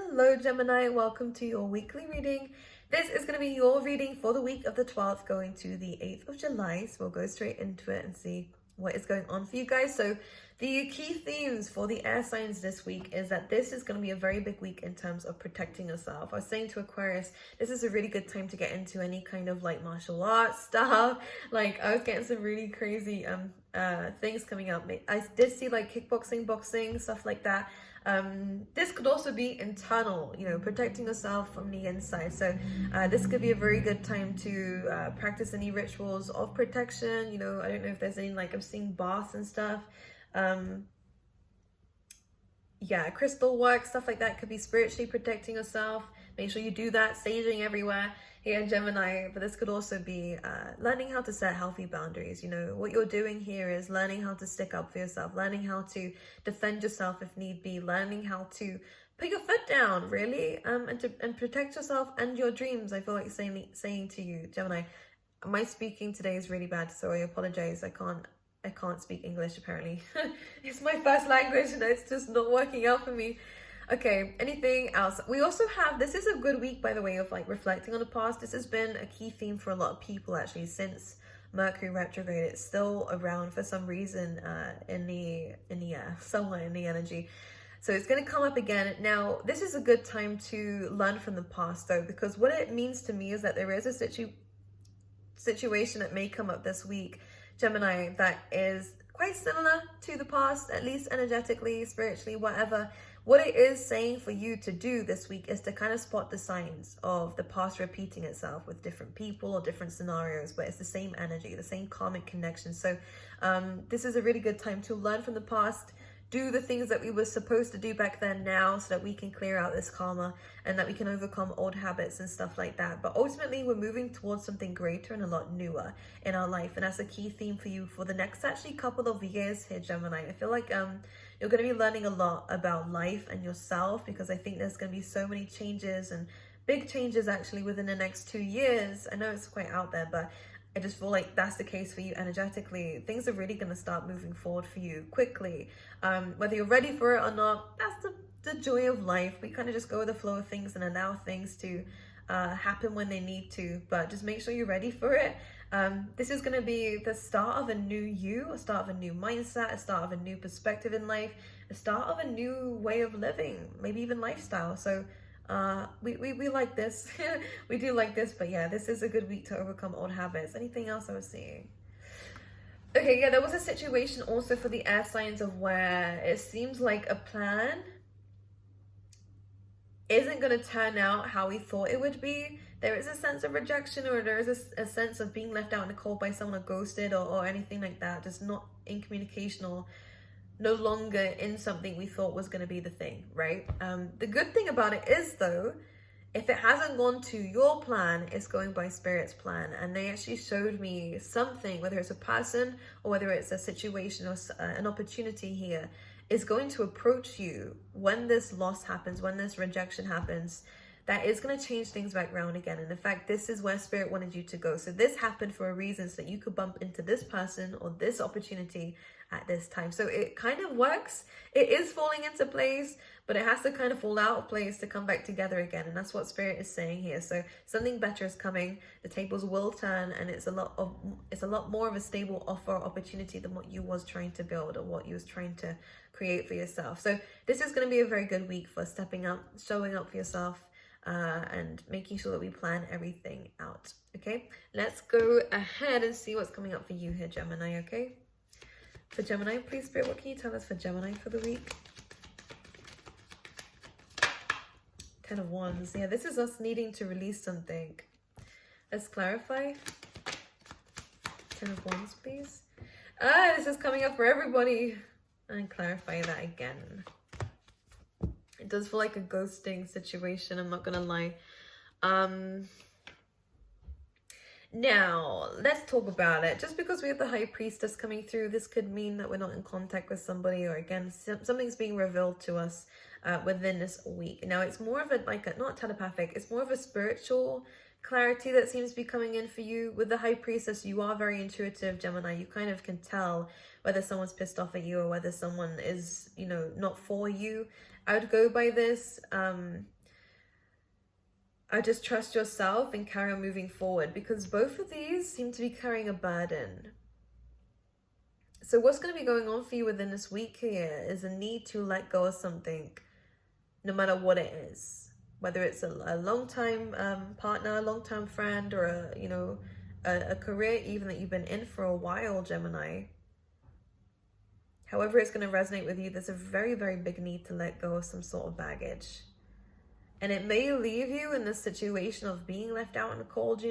Hello Gemini, welcome to your weekly reading. This is going to be your reading for the week of the 12th going to the 8th of July. So we'll go straight into it and see what is going on for you guys. So the key themes for the air signs this week is that this is going to be a very big week in terms of protecting yourself. I was saying to Aquarius, this is a really good time to get into any kind of like martial arts stuff. Like I was getting some really crazy things coming up. I did see like kickboxing, boxing, stuff like that. This could also be internal, protecting yourself from the inside. So this could be a very good time to practice any rituals of protection. I don't know if there's any, like I'm seeing baths and stuff. Crystal work, stuff like that could be spiritually protecting yourself. Make sure you do that, saging everywhere here in Gemini. But this could also be learning how to set healthy boundaries. What you're doing here is learning how to stick up for yourself, learning how to defend yourself if need be, learning how to put your foot down, really, and protect yourself and your dreams. I feel like saying to you, Gemini, my speaking today is really bad, so I apologize. I can't speak English, apparently. It's my first language and it's just not working out for me. Okay, anything else? We also have, this is a good week, by the way, of like reflecting on the past. This has been a key theme for a lot of people, actually, since Mercury retrograde. It's still around for some reason in the air, somewhere in the energy. So it's going to come up again. Now, this is a good time to learn from the past, though, because what it means to me is that there is a situation that may come up this week, Gemini, that is quite similar to the past, at least energetically, spiritually, whatever. What it is saying for you to do this week is to kind of spot the signs of the past repeating itself with different people or different scenarios, but it's the same energy, the same karmic connection. So this is a really good time to learn from the past, do the things that we were supposed to do back then now, so that we can clear out this karma and that we can overcome old habits and stuff like that. But ultimately, we're moving towards something greater and a lot newer in our life. And that's a key theme for you for the next actually couple of years here, Gemini. I feel like you're going to be learning a lot about life and yourself, because I think there's going to be so many changes and big changes actually within the next 2 years. I know it's quite out there, but I just feel like that's the case for you energetically. Things are really going to start moving forward for you quickly. Whether you're ready for it or not, that's the joy of life. We kind of just go with the flow of things and allow things to happen when they need to. But just make sure you're ready for it. This is going to be the start of a new you, a start of a new mindset, a start of a new perspective in life, a start of a new way of living, maybe even lifestyle. So we like this. We do like this. But yeah, this is a good week to overcome old habits. Anything else I was seeing? Okay, yeah, there was a situation also for the air signs of where it seems like a plan isn't going to turn out how we thought it would be. There is a sense of rejection, or there is a sense of being left out in the cold by someone, or ghosted, or anything like that, just not in communication, or no longer in something we thought was going to be the thing, right? The good thing about it is, though, if it hasn't gone to your plan, it's going by Spirit's plan. And they actually showed me something, whether it's a person or whether it's a situation or an opportunity here, is going to approach you when this loss happens, when this rejection happens, that is going to change things back around again. And in fact, this is where Spirit wanted you to go. So this happened for a reason, so that you could bump into this person or this opportunity at this time. So it kind of works. It is falling into place, but it has to kind of fall out of place to come back together again. And that's what Spirit is saying here. So something better is coming. The tables will turn, and it's a lot more of a stable offer or opportunity than what you was trying to build or what you was trying to create for yourself. So this is going to be a very good week for stepping up, showing up for yourself, and making sure that we plan everything out. Okay, let's go ahead and see what's coming up for you here, Gemini. Okay, for Gemini, please, Spirit, what can you tell us for Gemini for the week? 10 of Wands. Yeah, this is us needing to release something. Let's clarify. 10 of Wands, please. This is coming up for everybody. And clarify that again. It does feel like a ghosting situation, I'm not gonna lie. Now, let's talk about it. Just because we have the High Priestess coming through, this could mean that we're not in contact with somebody, or again, something's being revealed to us within this week. Now, it's more of not telepathic, it's more of a spiritual clarity that seems to be coming in for you. With the High Priestess, you are very intuitive, Gemini. You kind of can tell whether someone's pissed off at you or whether someone is, not for you. I would go by this. just trust yourself and carry on moving forward, because both of these seem to be carrying a burden. So what's going to be going on for you within this week here is a need to let go of something, no matter what it is. Whether it's a long-time partner, a long-time friend, or a career even that you've been in for a while, Gemini. However it's going to resonate with you, there's a very, very big need to let go of some sort of baggage. And it may leave you in this situation of being left out in the cold,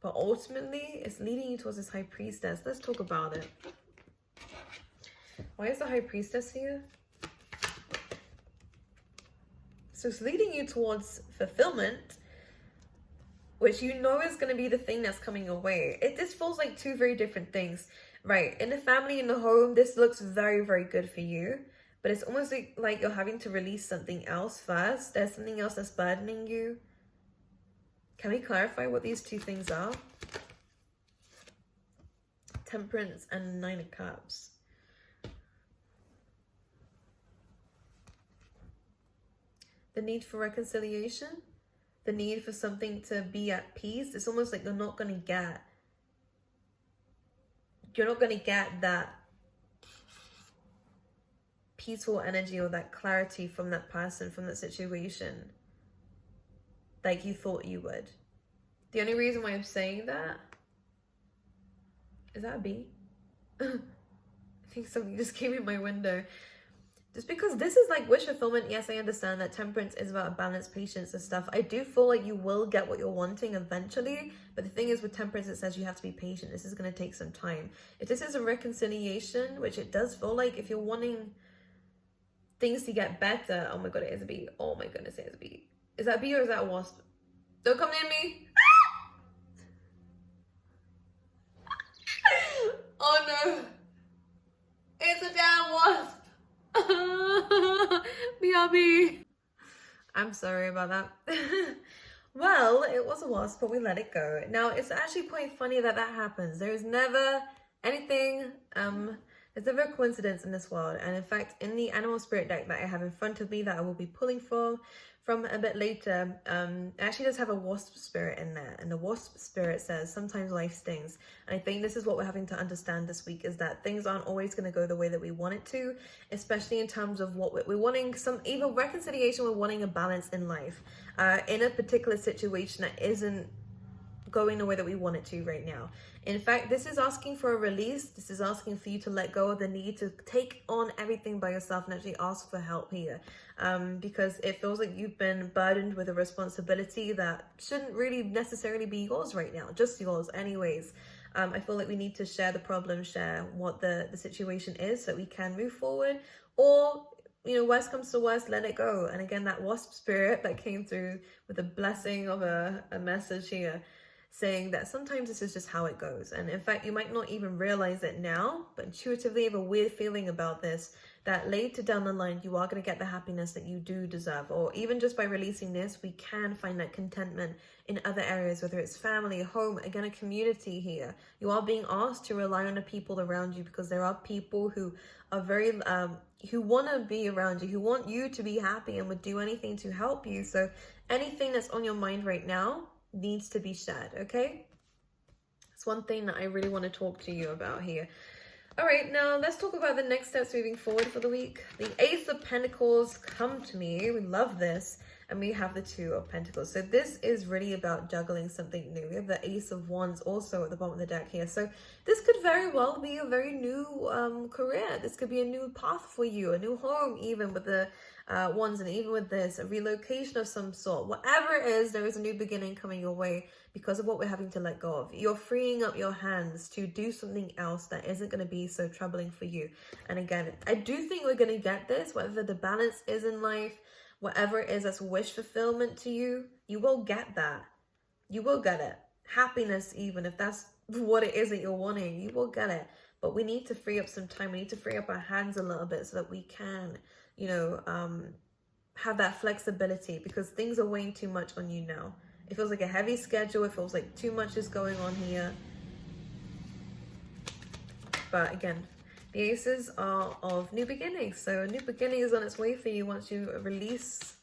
But ultimately, it's leading you towards this High Priestess. Let's talk about it. Why is the High Priestess here? So it's leading you towards fulfillment, which is going to be the thing that's coming your way. This feels like two very different things. Right, in the family, in the home, this looks very, very good for you. But it's almost like you're having to release something else first. There's something else that's burdening you. Can we clarify what these two things are? Temperance and Nine of Cups. The need for reconciliation. The need for something to be at peace. It's almost like you're not going to get that peaceful energy or that clarity from that person, from that situation, like you thought you would. The only reason why I'm saying that, is that a bee? I think something just came in my window. Just because this is like wish fulfillment. Yes, I understand that temperance is about balance, patience and stuff. I do feel like you will get what you're wanting eventually. But the thing is with temperance, it says you have to be patient. This is going to take some time. If this is a reconciliation, which it does feel like, if you're wanting things to get better. Oh my god, it is a bee. Oh my goodness, it is a bee. Is that a bee or is that a wasp? Don't come near me. Oh no. It's a damn wasp. BRB. I'm sorry about that. Well, it was a wasp, but we let it go. Now, it's actually quite funny that happens. There's never anything, there's never a coincidence in this world. And in fact, in the animal spirit deck that I have in front of me that I will be pulling from a bit later, it actually does have a wasp spirit in there. And the wasp spirit says, sometimes life stings. And I think this is what we're having to understand this week, is that things aren't always going to go the way that we want it to, especially in terms of what we're wanting, either reconciliation, we're wanting a balance in life, in a particular situation that isn't going the way that we want it to right now. In fact, this is asking for a release. This is asking for you to let go of the need to take on everything by yourself and actually ask for help here, because it feels like you've been burdened with a responsibility that shouldn't really necessarily be yours right now, just yours anyways. I feel like we need to share the problem, share what the situation is, so we can move forward, or worst comes to worst, let it go. And again, that wasp spirit that came through with a blessing of a message here, saying that sometimes this is just how it goes. And in fact, you might not even realize it now, but intuitively have a weird feeling about this, that later down the line, you are going to get the happiness that you do deserve. Or even just by releasing this, we can find that contentment in other areas, whether it's family, home, again, a community here. You are being asked to rely on the people around you, because there are people who are very, who want to be around you, who want you to be happy and would do anything to help you. So anything that's on your mind right now needs to be shared, okay? It's one thing that I really want to talk to you about here. All right, now let's talk about the next steps moving forward for the week. The Ace of Pentacles come to me. We love this. And we have the Two of Pentacles. So this is really about juggling something new. We have the Ace of Wands also at the bottom of the deck here. So this could very well be a very new career. This could be a new path for you, a new home, even with the Wands, and even with this, a relocation of some sort. Whatever it is, there is a new beginning coming your way because of what we're having to let go of. You're freeing up your hands to do something else that isn't going to be so troubling for you. And again, I do think we're going to get this, whether the balance is in life, whatever it is that's wish fulfillment to you, you will get that. You will get it. Happiness, even if that's what it is that you're wanting, you will get it. But we need to free up some time. We need to free up our hands a little bit so that we can, have that flexibility, because things are weighing too much on you now. It feels like a heavy schedule. It feels like too much is going on here. But again, The aces are of new beginnings. So a new beginning is on its way for you once you release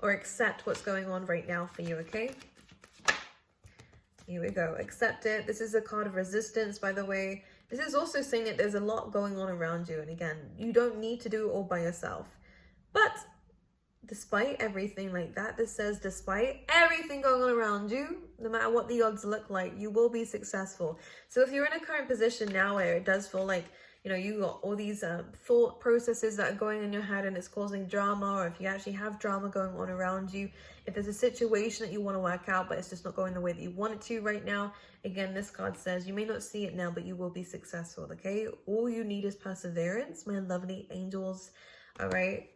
or accept what's going on right now for you, okay? Here we go. Accept it. This is a card of resistance, by the way. This is also saying that there's a lot going on around you. And again, you don't need to do it all by yourself. But despite everything like that, this says despite everything going on around you, no matter what the odds look like, you will be successful. So if you're in a current position now where it does feel like, you know, you got all these thought processes that are going in your head and it's causing drama, or if you actually have drama going on around you, if there's a situation that you want to work out but it's just not going the way that you want it to right now, again, this card says you may not see it now, but you will be successful, okay? All you need is perseverance, my lovely angels, all right?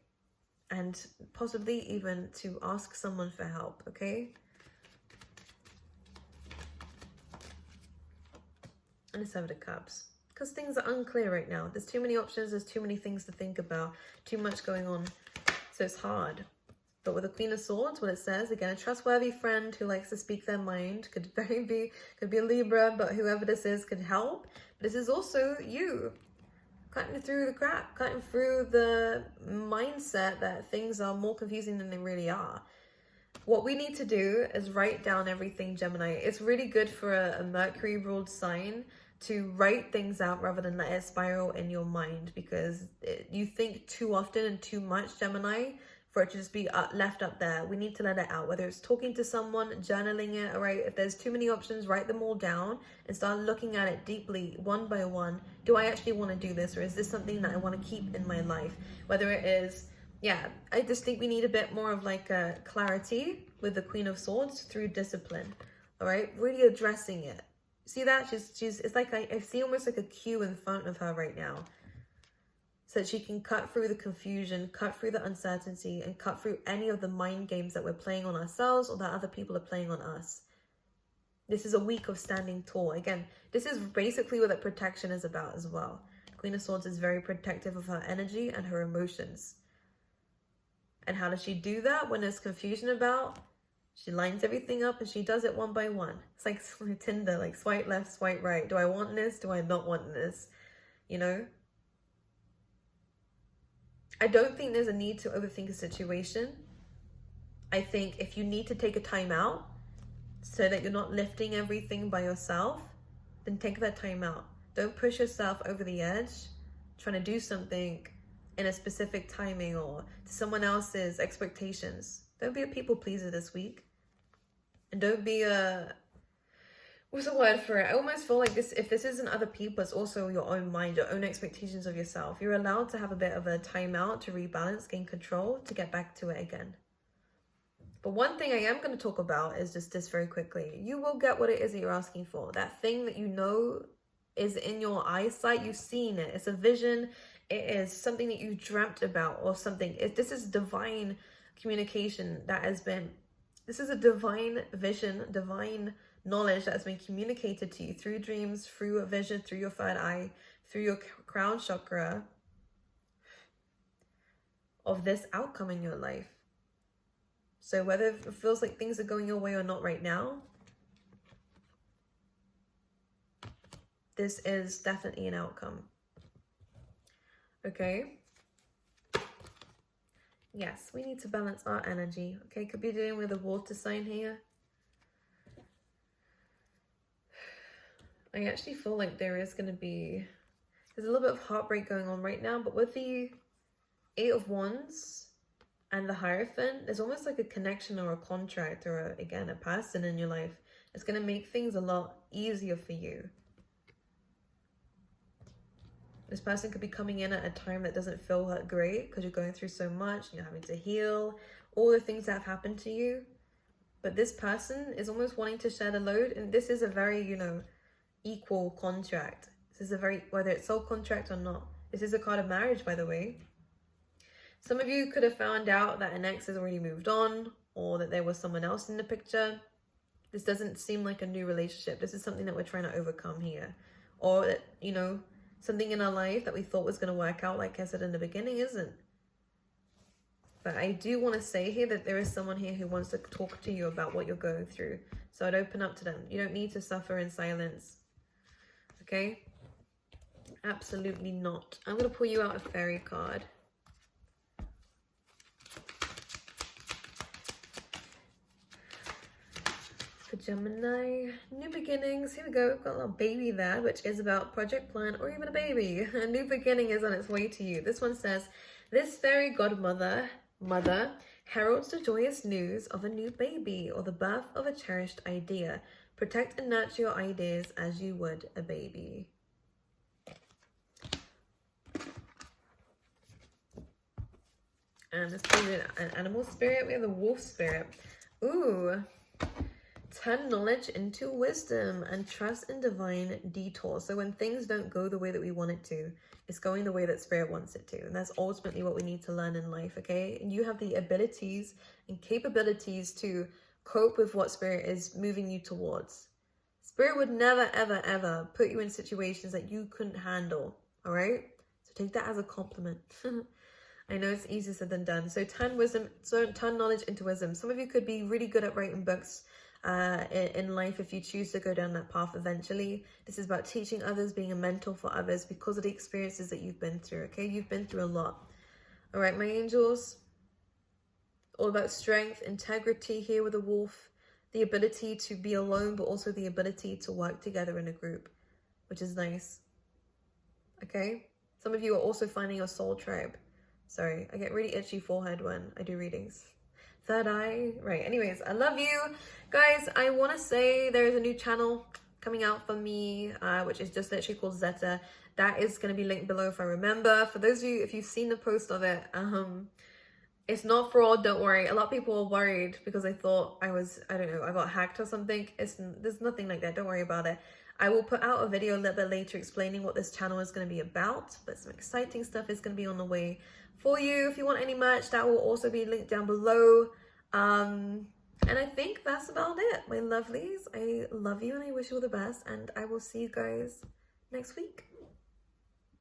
And possibly even to ask someone for help, okay? And the Seven of Cups. Because things are unclear right now. There's too many options. There's too many things to think about. Too much going on. So it's hard. But with the Queen of Swords, what it says, again, a trustworthy friend who likes to speak their mind. Could be a Libra, but whoever this is could help. This is also you. Cutting through the crap. Cutting through the mindset that things are more confusing than they really are. What we need to do is write down everything, Gemini. It's really good for a Mercury-ruled sign to write things out rather than let it spiral in your mind, because you think too often and too much, Gemini, for it to just be left up there. We need to let it out, whether it's talking to someone, journaling it, all right? If there's too many options, write them all down and start looking at it deeply, one by one. Do I actually want to do this, or is this something that I want to keep in my life? Whether it is, yeah, I just think we need a bit more of like a clarity with the Queen of Swords through discipline, all right? Really addressing it. See that? She's it's like I see almost like a queue in front of her right now. So that she can cut through the confusion, cut through the uncertainty, and cut through any of the mind games that we're playing on ourselves or that other people are playing on us. This is a week of standing tall. Again, this is basically what that protection is about as well. Queen of Swords is very protective of her energy and her emotions. And how does she do that when there's confusion about? She lines everything up and she does it one by one. It's like Tinder, like swipe left, swipe right. Do I want this? Do I not want this? You know? I don't think there's a need to overthink a situation. I think if you need to take a time out so that you're not lifting everything by yourself, then take that time out. Don't push yourself over the edge trying to do something in a specific timing or to someone else's expectations. Don't be a people pleaser this week. And don't be a, what's the word for it? I almost feel like this, if this isn't other people, it's also your own mind, your own expectations of yourself. You're allowed to have a bit of a timeout to rebalance, gain control, to get back to it again. But one thing I am going to talk about is just this very quickly. You will get what it is that you're asking for. That thing that you know is in your eyesight, you've seen it. It's a vision. It is something that you dreamt about or something. This is divine communication that has been, this is a divine vision, divine knowledge that has been communicated to you through dreams, through a vision, through your third eye, through your crown chakra, of this outcome in your life. So whether it feels like things are going your way or not right now, this is definitely an outcome. Okay? Yes, we need to balance our energy. Okay, could be dealing with a water sign here. I actually feel like there is going to be, there's a little bit of heartbreak going on right now, but with the Eight of Wands and the Hierophant, there's almost like a connection or a contract or, again, a person in your life. It's going to make things a lot easier for you. This person could be coming in at a time that doesn't feel that great because you're going through so much, you're having to heal, all the things that have happened to you. But this person is almost wanting to share the load, and this is a very, you know, equal contract. This is a very, whether it's soul contract or not. This is a card of marriage, by the way. Some of you could have found out that an ex has already moved on, or that there was someone else in the picture. This doesn't seem like a new relationship. This is something that we're trying to overcome here. Or that, you know, something in our life that we thought was going to work out, like I said in the beginning, isn't. But I do want to say here that there is someone here who wants to talk to you about what you're going through. So I'd open up to them. You don't need to suffer in silence. Okay? Absolutely not. I'm going to pull you out a fairy card. For Gemini, new beginnings. Here we go. We've got a little baby there, which is about project plan or even a baby. A new beginning is on its way to you. This one says, this fairy godmother heralds the joyous news of a new baby or the birth of a cherished idea. Protect and nurture your ideas as you would a baby. And this is an animal spirit. We have the wolf spirit. Ooh. Turn knowledge into wisdom and trust in divine detour. So when things don't go the way that we want it to, it's going the way that spirit wants it to. And that's ultimately what we need to learn in life, okay? And you have the abilities and capabilities to cope with what spirit is moving you towards. Spirit would never, ever, ever put you in situations that you couldn't handle, all right? So take that as a compliment. I know it's easier said than done. So turn knowledge into wisdom. Some of you could be really good at writing books in life if you choose to go down that path eventually. This is about teaching others, being a mentor for others because of the experiences that you've been through, okay? You've been through a lot. All right, my angels, all about strength, integrity here with a wolf, the ability to be alone, but also the ability to work together in a group, which is nice, okay? Some of you are also finding your soul tribe. Sorry, I get really itchy forehead when I do readings. Third eye. Right, anyways, I love you. Guys, I want to say there is a new channel coming out for me, which is just literally called Zeta. That is going to be linked below if I remember. For those of you, if you've seen the post of it, it's not fraud, don't worry. A lot of people were worried because I thought I don't know, I got hacked or something. There's nothing like that, don't worry about it. I will put out a video a little bit later explaining what this channel is going to be about, but some exciting stuff is going to be on the way for you. If you want any merch, that will also be linked down below. And I think that's about it, my lovelies. I love you and I wish you all the best, and I will see you guys next week.